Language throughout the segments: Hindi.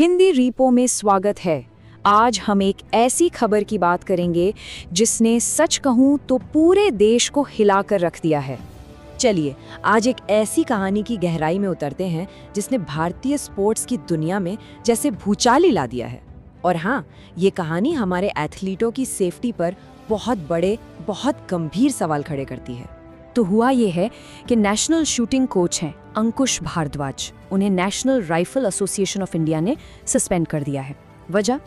हिंदी रीपो में स्वागत है। आज हम एक ऐसी खबर की बात करेंगे जिसने सच कहूं तो पूरे देश को हिलाकर रख दिया है। चलिए आज एक ऐसी कहानी की गहराई में उतरते हैं जिसने भारतीय स्पोर्ट्स की दुनिया में जैसे भूचाल ही ला दिया है। और हाँ, ये कहानी हमारे एथलीटों की सेफ्टी पर बहुत बड़े, बहुत गंभीर सवाल खड़े करती है। तो हुआ ये है कि नेशनल शूटिंग कोच हैं अंकुश भारद्वाज, उन्हें national rifle association of India ने सस्पेंड कर दिया है। वजह,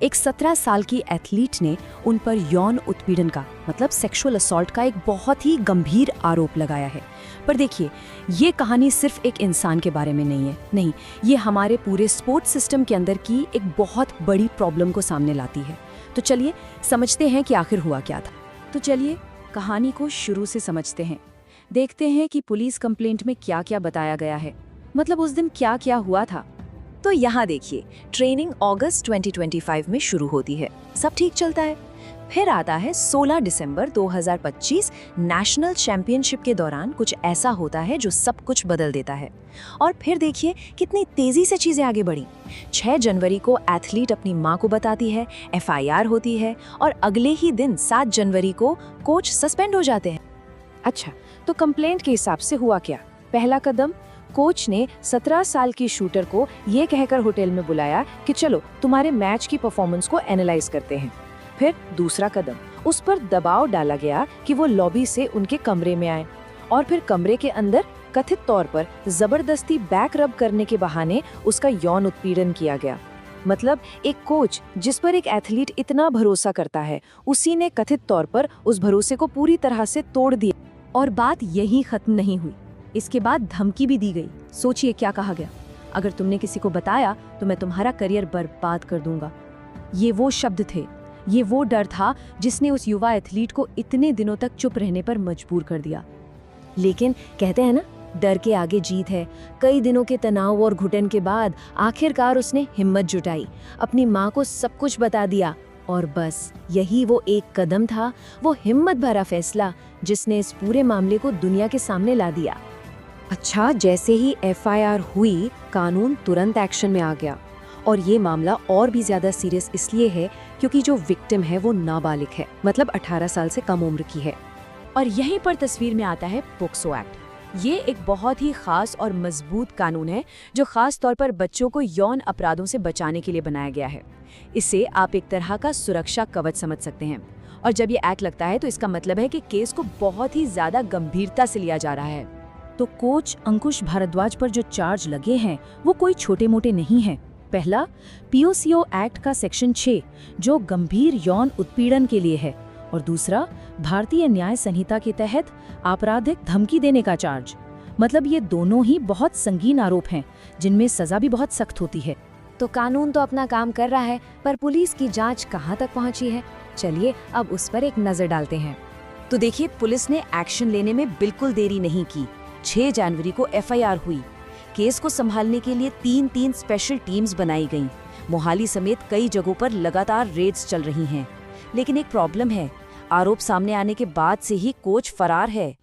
एक 17 साल की एथलीट ने उन पर यौन उत्पीड़न का मतलब सेक्सुअल असॉल्ट का एक बहुत ही गंभीर आरोप लगाया है। पर देखिए, ये कहानी सिर्फ एक इंसान के बारे में नहीं है, नहीं, ये हमारे पूरे स्पोर्ट्स सिस्टम के अंदर की एक बहुत बड़ी प्रॉब्लम को सामने लाती है। तो चलिए समझते हैं कि आखिर हुआ क्या था। तो चलिए कहानी को शुरू से समझते हैं, देखते हैं कि पुलिस कंप्लेंट में क्या क्या बताया गया है, मतलब उस दिन क्या क्या हुआ था। तो यहाँ देखिए, ट्रेनिंग अगस्त 2025 में शुरू होती है, सब ठीक चलता है। फिर आता है 16 दिसंबर 2025, नेशनल चैंपियनशिप के दौरान कुछ ऐसा होता है जो सब कुछ बदल देता है। और फिर देखिए कितनी तेजी से चीजें आगे बढ़ी। 6 जनवरी को एथलीट अपनी मां को बताती है, FIR होती है और अगले ही दिन 7 जनवरी को कोच सस्पेंड हो जाते हैं। अच्छा, तो कंप्लेंट के हिसाब से हुआ क्या? पहला कदम, कोच ने 17 साल की शूटर को ये कहकर होटल में बुलाया कि चलो तुम्हारे मैच की परफॉर्मेंस को एनालाइज करते हैं। फिर दूसरा कदम, उस पर दबाव डाला गया कि वो लॉबी से उनके कमरे में आए और फिर कमरे के अंदर कथित तौर पर जबरदस्ती बैक रब करने के बहाने उसका यौन उत्पीड़न किया गया। मतलब एक कोच जिस पर एक एथलीट इतना भरोसा करता है, उसी ने कथित तौर पर उस भरोसे को पूरी तरह से तोड़ दिया। और बात यही खत्म नहीं हुई, इसके बाद धमकी भी दी गई। सोचिए क्या कहा गया, अगर तुमने किसी को बताया तो मैं तुम्हारा करियर बर्बाद कर दूंगा। ये वो शब्द थे, ये वो डर था जिसने उस युवा एथलीट को इतने दिनों तक चुप रहने पर मजबूर कर दिया। लेकिन कहते हैं ना, डर के आगे जीत है। कई दिनों के तनाव और घुटन के बाद आखिरकार उसने हिम्मत जुटाई, अपनी माँ को सब कुछ बता दिया। और बस यही वो एक कदम था, वो हिम्मत भरा फैसला जिसने इस पूरे मामले को दुनिया के सामने ला दिया। अच्छा, जैसे ही FIR हुई, कानून तुरंत एक्शन में आ गया। और ये मामला और भी ज्यादा सीरियस इसलिए है क्योंकि जो विक्टिम है वो नाबालिग है, मतलब 18 साल से कम उम्र की है। और यहीं पर तस्वीर में आता है पोक्सो एक्ट। ये एक बहुत ही खास और मजबूत कानून है जो खास तौर पर बच्चों को यौन अपराधों से बचाने के लिए बनाया गया है। इसे आप एक तरह का सुरक्षा कवच समझ सकते हैं। और जब ये एक्ट लगता है तो इसका मतलब है कि केस को बहुत ही ज्यादा गंभीरता से लिया जा रहा है। तो कोच अंकुश भारद्वाज पर जो चार्ज लगे हैं वो कोई छोटे मोटे नहीं हैं। पहला, POCO एक्ट का सेक्शन 6 जो गंभीर यौन उत्पीड़न के लिए है, और दूसरा, भारतीय न्याय संहिता के तहत आपराधिक धमकी देने का चार्ज। मतलब ये दोनों ही बहुत संगीन आरोप हैं जिनमें सजा भी बहुत सख्त होती है। तो कानून तो अपना काम कर रहा है, पर पुलिस की जांच कहां तक पहुंची है, चलिए अब उस पर एक नजर डालते हैं। तो देखिए, पुलिस ने एक्शन लेने में बिल्कुल देरी नहीं की। 6 जनवरी को FIR हुई। केस को संभालने के लिए 3 स्पेशल टीम्स बनाई गईं। मोहाली समेत कई जगहों पर लगातार रेड्स चल रही हैं। लेकिन एक प्रॉब्लम है, आरोप सामने आने के बाद से ही कोच फरार है।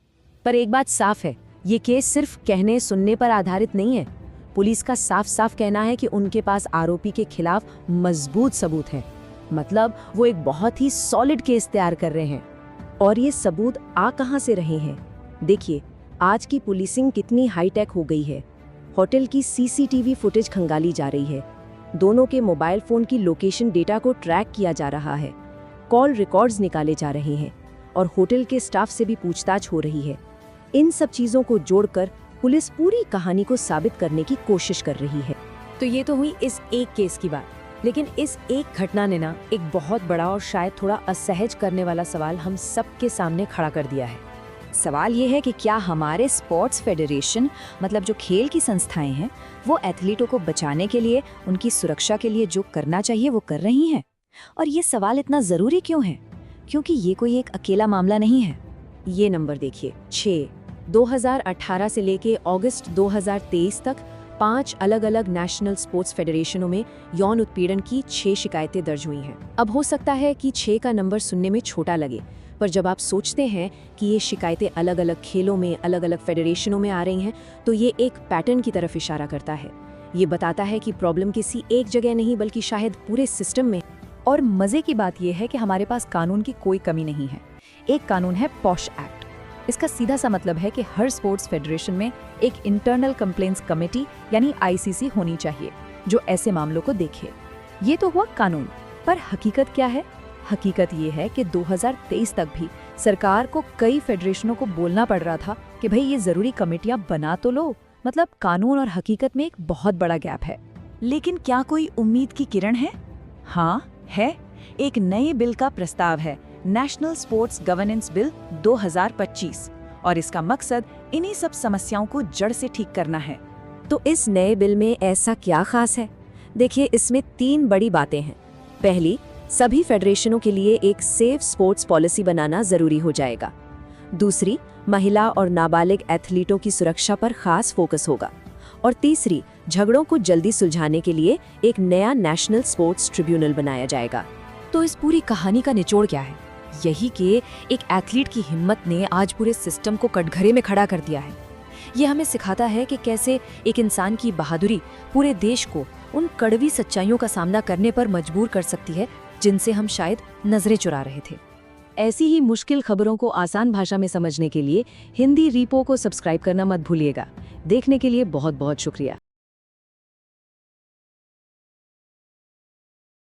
पर एक बात साफ है, ये केस सिर्फ कहने सुनने पर आधारित नहीं है। पुलिस का साफ साफ कहना है कि उनके पास आरोपी के खिलाफ मजबूत सबूत है। मतलब वो एक बहुत ही सॉलिड केस तैयार कर रहे हैं। और ये सबूत आ कहां से रहे हैं? देखिए, आज की पुलिसिंग कितनी हाईटेक हो गई है। होटल की CCTV फुटेज खंगाली जा रही है, दोनों के मोबाइल फोन की लोकेशन डेटा को ट्रैक किया जा रहा है, कॉल रिकॉर्ड्स निकाले जा रहे हैं और होटल के स्टाफ से भी पूछताछ हो रही है। इन सब चीजों को जोड़कर पुलिस पूरी कहानी को साबित करने की कोशिश कर रही है। तो ये तो हुई इस एक केस की बात, लेकिन इस एक घटना ने ना एक बहुत बड़ा और शायद थोड़ा असहज करने वाला सवाल हम सबके सामने खड़ा कर दिया है। सवाल ये है कि क्या हमारे स्पोर्ट्स फेडरेशन, मतलब जो खेल की संस्थाएं हैं, वो एथलीटों को बचाने के लिए, उनकी सुरक्षा के लिए जो करना चाहिए वो कर रही हैं? और ये सवाल इतना जरूरी क्यों है? क्योंकि ये कोई एक अकेला मामला नहीं है। ये नंबर देखिए, 6, 2018 से लेके अगस्त 2023 तक 5 अलग अलग नेशनल स्पोर्ट्स फेडरेशनों में यौन उत्पीड़न की 6 शिकायतें दर्ज हुई हैं। अब हो सकता है कि 6 का नंबर सुनने में छोटा लगे, पर जब आप सोचते हैं कि ये शिकायतें अलग अलग खेलों में, अलग अलग फेडरेशनों में आ रही हैं, तो ये एक पैटर्न की तरफ इशारा करता है। ये बताता है कि प्रॉब्लम किसी एक जगह नहीं बल्कि शायद पूरे सिस्टम में। और मजे की बात यह है कि हमारे पास कानून की कोई कमी नहीं है। एक कानून है पॉश एक्ट। इसका सीधा सा मतलब है कि हर स्पोर्ट्स फेडरेशन में एक इंटरनल कंप्लेंट्स कमेटी यानी आईसीसी होनी चाहिए जो ऐसे मामलों को देखे। ये तो हुआ कानून, पर हकीकत क्या है? हकीकत ये है कि 2023 तक भी सरकार को कई फेडरेशनों को बोलना पड़ रहा था कि भाई ये जरूरी कमेटियां बना तो लो। मतलब कानून और हकीकत में एक बहुत बड़ा गैप है। लेकिन क्या कोई उम्मीद की किरण है? हाँ है। एक नए बिल का प्रस्ताव है, नेशनल स्पोर्ट्स गवर्नेंस बिल 2025, और इसका मकसद इन्हीं सब समस्याओं को जड़ से ठीक करना है। तो इस नए बिल में ऐसा क्या खास है? देखिए, इसमें 3 बड़ी बातें हैं। पहली, सभी फेडरेशनों के लिए एक सेफ स्पोर्ट्स पॉलिसी बनाना जरूरी हो जाएगा। दूसरी, महिला और नाबालिग एथलीटों की सुरक्षा पर खास फोकस होगा। और तीसरी, झगड़ों को जल्दी सुलझाने के लिए एक नया नेशनल स्पोर्ट्स ट्रिब्यूनल बनाया जाएगा। तो इस पूरी कहानी का निचोड़ क्या है? यही कि एक एथलीट की हिम्मत ने आज पूरे सिस्टम को कटघरे में खड़ा कर दिया है। ये हमें सिखाता है कि कैसे एक इंसान की बहादुरी पूरे देश को उन कड़वी सच्चाइयों का सामना करने पर मजबूर कर सकती है जिनसे हम शायद नजरें चुरा रहे थे। ऐसी ही मुश्किल खबरों को आसान भाषा में समझने के लिए हिंदी रीपो को सब्सक्राइब करना मत भूलिएगा। देखने के लिए बहुत बहुत शुक्रिया।